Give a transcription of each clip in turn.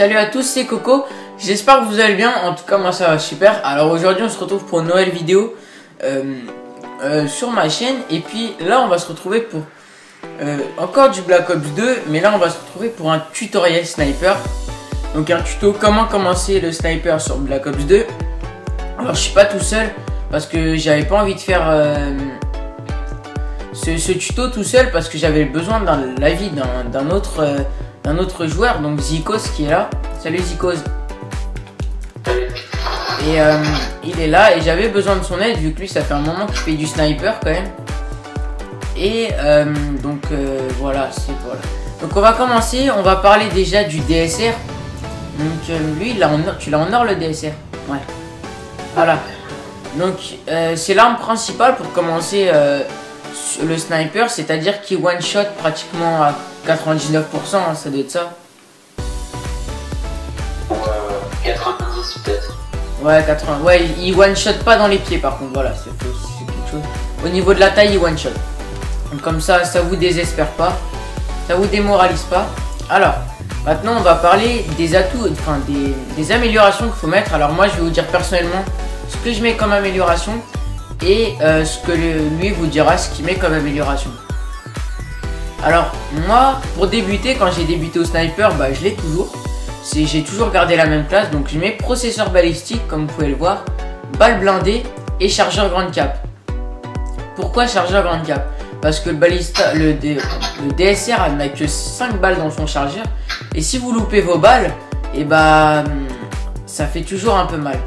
Salut à tous, c'est Coco. J'espère que vous allez bien. En tout cas, moi ça va super. Alors aujourd'hui, on se retrouve pour une nouvelle vidéo sur ma chaîne. Et puis là, on va se retrouver pour encore du Black Ops 2. Mais là, on va se retrouver pour un tutoriel sniper. Donc un tuto comment commencer le sniper sur Black Ops 2. Alors je suis pas tout seul parce que j'avais pas envie de faire ce tuto tout seul parce que j'avais besoin de l'avis d'un autre joueur, donc Zikos qui est là. Salut Zikos. Et il est là et j'avais besoin de son aide vu que lui ça fait un moment qu'il fait du sniper quand même. Et voilà, c'est voilà. Donc on va commencer, on va parler déjà du DSR. Donc lui tu l'as en or le DSR. Ouais. Voilà. Donc c'est l'arme principale pour commencer le sniper, c'est-à-dire qu'il one shot pratiquement à 99%, hein, ça doit être ça. 90 peut-être. Ouais, 80. Ouais, il one shot pas dans les pieds par contre, voilà, c'est quelque chose. Au niveau de la taille, il one shot. Donc comme ça, ça vous désespère pas, ça vous démoralise pas. Alors, maintenant on va parler des atouts, enfin des améliorations qu'il faut mettre. Alors moi je vais vous dire personnellement ce que je mets comme amélioration et ce que lui vous dira ce qu'il met comme amélioration. Alors moi pour débuter, quand j'ai débuté au sniper, bah, je l'ai toujours. J'ai toujours gardé la même classe, donc je mets processeur balistique comme vous pouvez le voir, balle blindée et chargeur grande cap. Pourquoi chargeur grande cap? Parce que le DSR n'a que 5 balles dans son chargeur et si vous loupez vos balles, et bah ça fait toujours un peu mal.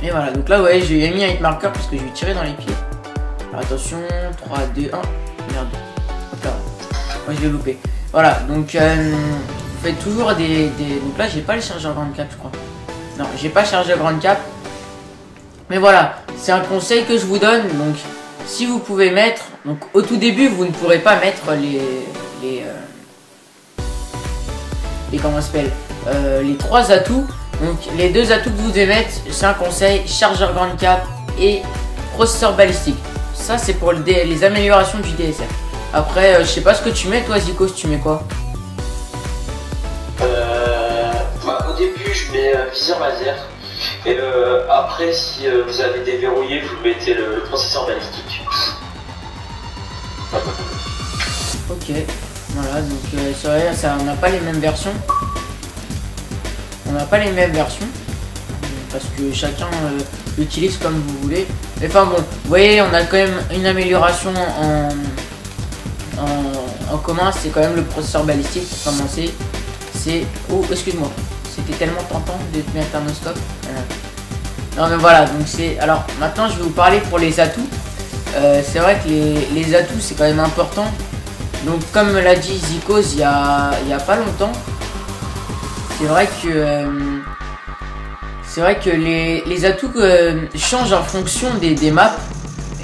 Et voilà, donc là ouais, j'ai mis un hit marker parce que je vais tirer dans les pieds. Alors, attention, 3, 2, 1, merde. Hop là. Moi je l'ai loupé. Voilà, donc vous faites toujours donc là j'ai pas le chargeur grande cap je crois. Non, j'ai pas chargeur grande cap. Mais voilà, c'est un conseil que je vous donne. Donc si vous pouvez mettre, donc au tout début vous ne pourrez pas mettre les comment ça s'appelle, les 3 atouts. Donc les 2 atouts que vous devez mettre, c'est un conseil, chargeur grande cap et processeur balistique. Ça c'est pour les améliorations du DSR. Après je sais pas ce que tu mets toi Zikos, tu mets quoi? Au début je mets viseur laser. Et après si vous avez déverrouillé, vous mettez le processeur balistique. Ok, voilà, donc c'est vrai, ça, on n'a pas les mêmes versions. On n'a pas les mêmes versions. Parce que chacun l'utilise comme vous voulez. Mais enfin bon, vous voyez, on a quand même une amélioration en commun. C'est quand même le processeur balistique pour commencer. C'est... Oh, excuse-moi. C'était tellement tentant de te mettre un no-scope. Non mais voilà, donc c'est... Alors maintenant je vais vous parler pour les atouts. C'est vrai que les atouts c'est quand même important. Donc comme l'a dit Zikos il y a pas longtemps, c'est vrai que les atouts changent en fonction des maps.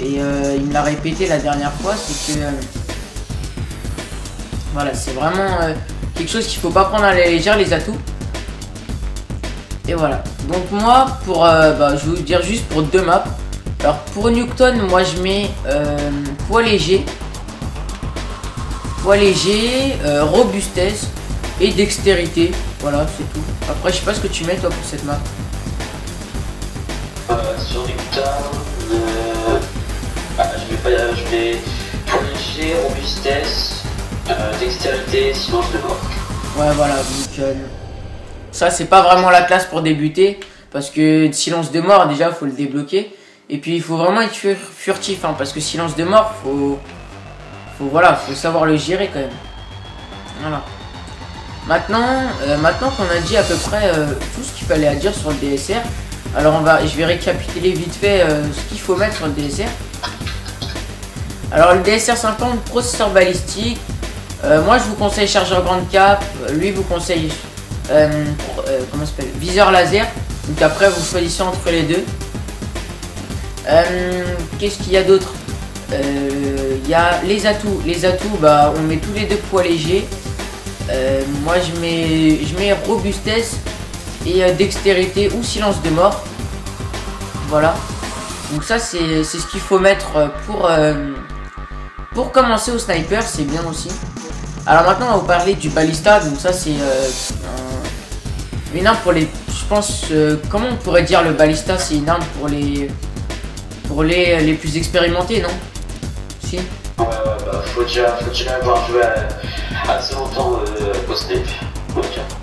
Et il me l'a répété la dernière fois, c'est que voilà, c'est vraiment quelque chose qu'il faut pas prendre à la légère, les atouts. Et voilà, donc moi pour je vais vous dire juste pour 2 maps. Alors pour Nuketown, moi je mets poids léger, robustesse et dextérité. Voilà, c'est tout. Après je sais pas ce que tu mets toi pour cette map. Sur Nuketown, je mets poids léger, robustesse, dextérité, silence de mort. Ouais voilà, donc ça c'est pas vraiment la classe pour débuter parce que silence de mort déjà faut le débloquer et puis il faut vraiment être furtif hein, parce que silence de mort faut savoir le gérer quand même. Voilà. Maintenant qu'on a dit à peu près tout ce qu'il fallait à dire sur le DSR, alors je vais récapituler vite fait ce qu'il faut mettre sur le DSR. Alors le DSR 50, processeur balistique, moi je vous conseille chargeur grande cap, lui vous conseille comment ça s'appelle, viseur laser. Donc après vous choisissez entre les deux. Qu'est-ce qu'il y a d'autre? Il y a les atouts. Les atouts, bah on met tous les 2 poids légers. Moi je mets robustesse et dextérité ou silence de mort. Voilà. Donc ça c'est ce qu'il faut mettre pour commencer au sniper, c'est bien aussi. Alors maintenant on va vous parler du balista. Donc ça c'est une arme pour les... Je pense... comment on pourrait dire le balista? C'est une arme pour les... les plus expérimentés, non? Si. Ouais, bah faut déjà avoir joué assez longtemps au Snake.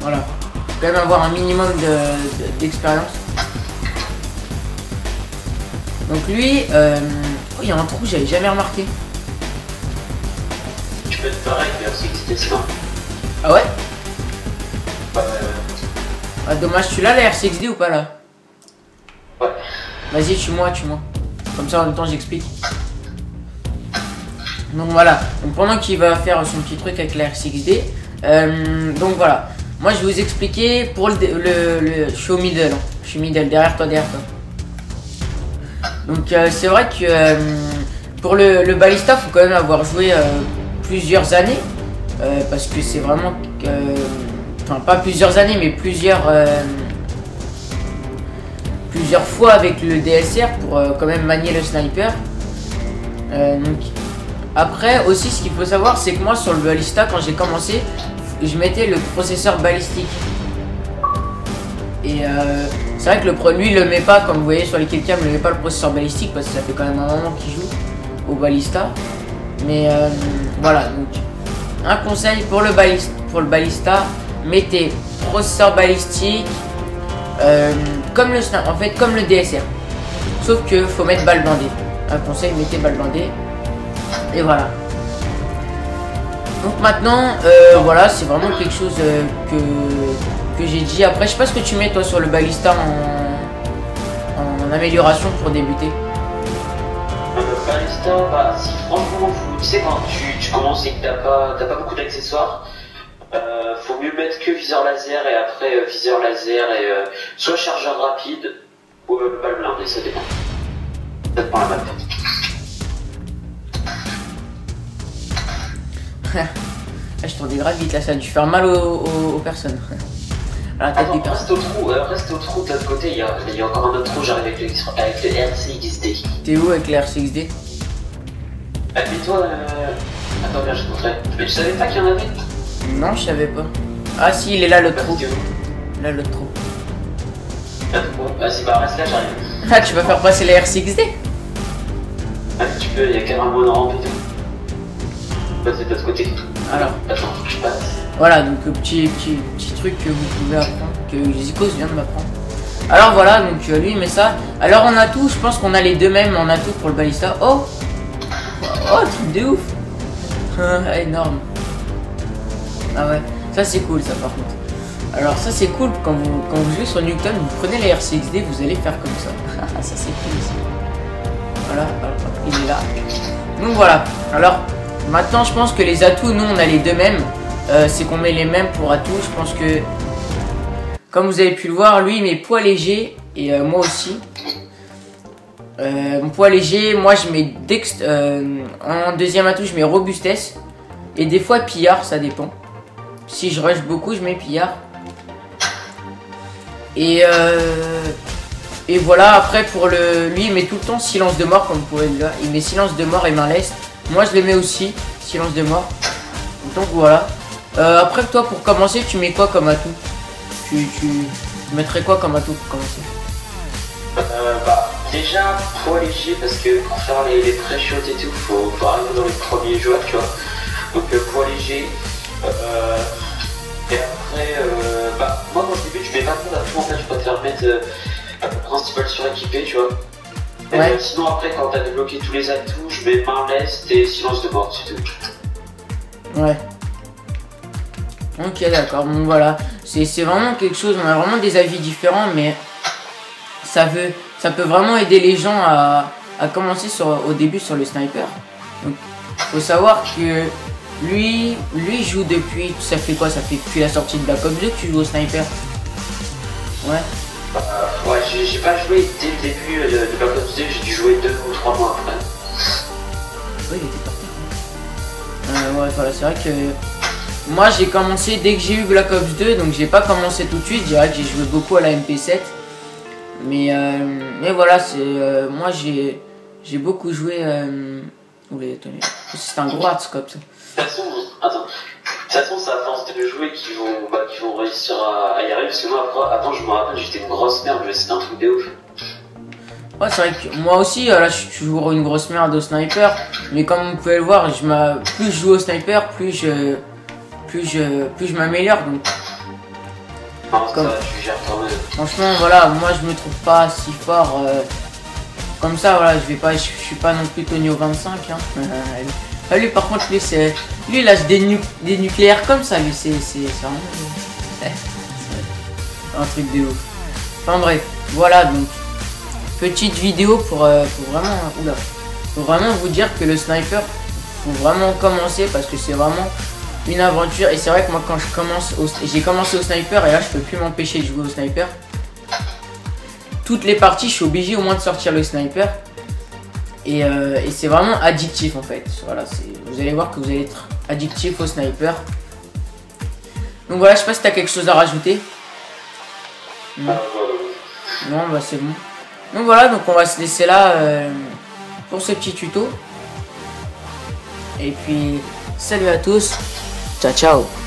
Voilà. Faut quand même avoir un minimum d'expérience. Donc lui... oh, il y a un trou, j'avais jamais remarqué. Tu peux te barrer avec RCXD, ça. Ah ouais? Ouais. Ah dommage, tu l'as la RCXD ou pas là? Ouais. Vas-y, tue-moi. Comme ça en même temps j'explique. Donc voilà, donc pendant qu'il va faire son petit truc avec la RCXD, donc voilà. Moi je vais vous expliquer pour je suis au middle, hein. Je suis middle, derrière toi. Donc c'est vrai que pour le balista, faut quand même avoir joué plusieurs années. Parce que c'est vraiment... enfin pas plusieurs années, mais plusieurs fois avec le DSR pour quand même manier le sniper. Donc après aussi ce qu'il faut savoir c'est que moi sur le balista quand j'ai commencé je mettais le processeur balistique et c'est vrai que lui il le met pas, comme vous voyez sur les killcams, il ne met pas le processeur balistique parce que ça fait quand même un moment qu'il joue au balista, mais voilà. Donc un conseil pour le balista, mettez processeur balistique comme le snap, en fait comme le DSR, sauf que faut mettre balle blindée. Un conseil, mettez balle blindée. Et voilà. Donc maintenant, voilà, c'est vraiment quelque chose que j'ai dit. Après, je sais pas ce que tu mets toi sur le balista en amélioration pour débuter. Le balista, bah si franchement, tu sais quand tu commences et que t'as pas beaucoup d'accessoires, faut mieux mettre que viseur laser et après viseur laser et soit chargeur rapide ou balle blindée, ça dépend. Ça dépend la map. Je t'en dégrade vite là, ça a dû faire mal aux personnes. À la tête des personnes. Reste au trou de l'autre côté, il y a encore un autre trou, j'arrive avec le RCXD. T'es où avec le RCXD? Mais toi, attends, viens, je te montrerai. Mais tu savais pas qu'il y en avait? Non, je savais pas. Ah si, il est là le trou. Là le trou. Vas-y, bah reste là, j'arrive. Ah, tu vas faire passer les RCXD? Ah, tu peux, il y a carrément une rampe et tout. Vas-y, de l'autre côté. Alors. Attends, je passe. Voilà, donc petit truc que vous pouvez apprendre, que Zikos vient de m'apprendre. Alors voilà, donc lui il met ça. Alors en atout, je pense qu'on a les deux mêmes en atout pour le balista. Oh, truc de ouf. Énorme. Ah ouais, ça c'est cool ça par contre. Alors ça c'est cool quand vous jouez sur Newton, vous prenez les RCXD, vous allez faire comme ça. Ça c'est cool aussi. Voilà, alors, il est là. Donc voilà, alors maintenant je pense que les atouts, nous on a les deux mêmes. C'est qu'on met les mêmes pour atouts. Je pense que, comme vous avez pu le voir, lui il met poids léger et moi aussi. Mon poids léger, moi je mets en deuxième atout je mets robustesse et des fois pillard, ça dépend. Si je rush beaucoup, je mets pillard. Et voilà, après pour lui il met tout le temps silence de mort, comme vous pouvez le voir. Il met silence de mort et main leste. Moi je les mets aussi, silence de mort. Donc voilà. Après toi pour commencer tu mets quoi comme atout? Tu mettrais quoi comme atout pour commencer? Bah déjà poids léger parce que pour faire les pré-shots et tout faut arriver dans les premiers joueurs, tu vois. Donc poids léger et après bah moi quand je débute je mets pas trop d'atout en fait, je préfère mettre principal suréquipé, tu vois. Et ouais. Sinon après quand t'as débloqué tous les atouts je mets main leste et silence de mort, c'est tout. Ouais. Ok d'accord, bon voilà. C'est vraiment quelque chose, on a vraiment des avis différents, mais ça peut vraiment aider les gens à commencer au début sur le sniper. Donc faut savoir que lui joue depuis, ça fait quoi? Ça fait depuis la sortie de Black Ops 2 que tu joues au sniper? Ouais. Ouais, j'ai pas joué dès le début de Black Ops 2, j'ai dû jouer 2 ou 3 mois après. Ouais, il était parti. Ouais, voilà, c'est vrai que moi j'ai commencé dès que j'ai eu Black Ops 2, donc j'ai pas commencé tout de suite, je dirais que j'ai joué beaucoup à la MP7. Mais voilà, moi j'ai beaucoup joué. Oulé, attendez, c'est un gros hardscope ça. De toute façon, attends, façon, c'est à force de jouer qu'ils vont réussir à y arriver. Parce que moi, avant, je me rappelle, j'étais une grosse merde, mais c'était un truc de ouf. Ouais, c'est vrai que moi aussi, là, je suis toujours une grosse merde au sniper. Mais comme vous pouvez le voir, plus je joue au sniper, plus je m'améliore. Donc, Comme... ça, tu gères quand même. Franchement, voilà, moi je me trouve pas si fort. Comme ça, voilà, je suis pas non plus Tony au 25. Hein. Lui, par contre, lui, il lâche des nucléaires comme ça. Lui, c'est vraiment un truc de ouf. Enfin bref, voilà donc. Petite vidéo pour vraiment vous dire que le sniper, faut vraiment commencer parce que c'est vraiment une aventure. Et c'est vrai que moi quand j'ai commencé au sniper et là je peux plus m'empêcher de jouer au sniper. Toutes les parties je suis obligé au moins de sortir le sniper. Et c'est vraiment addictif en fait. Voilà, vous allez voir que vous allez être addictif au sniper. Donc voilà, je sais pas si tu as quelque chose à rajouter. Non, bah c'est bon. Donc voilà, donc on va se laisser là pour ce petit tuto. Et puis, salut à tous. Ciao, ciao.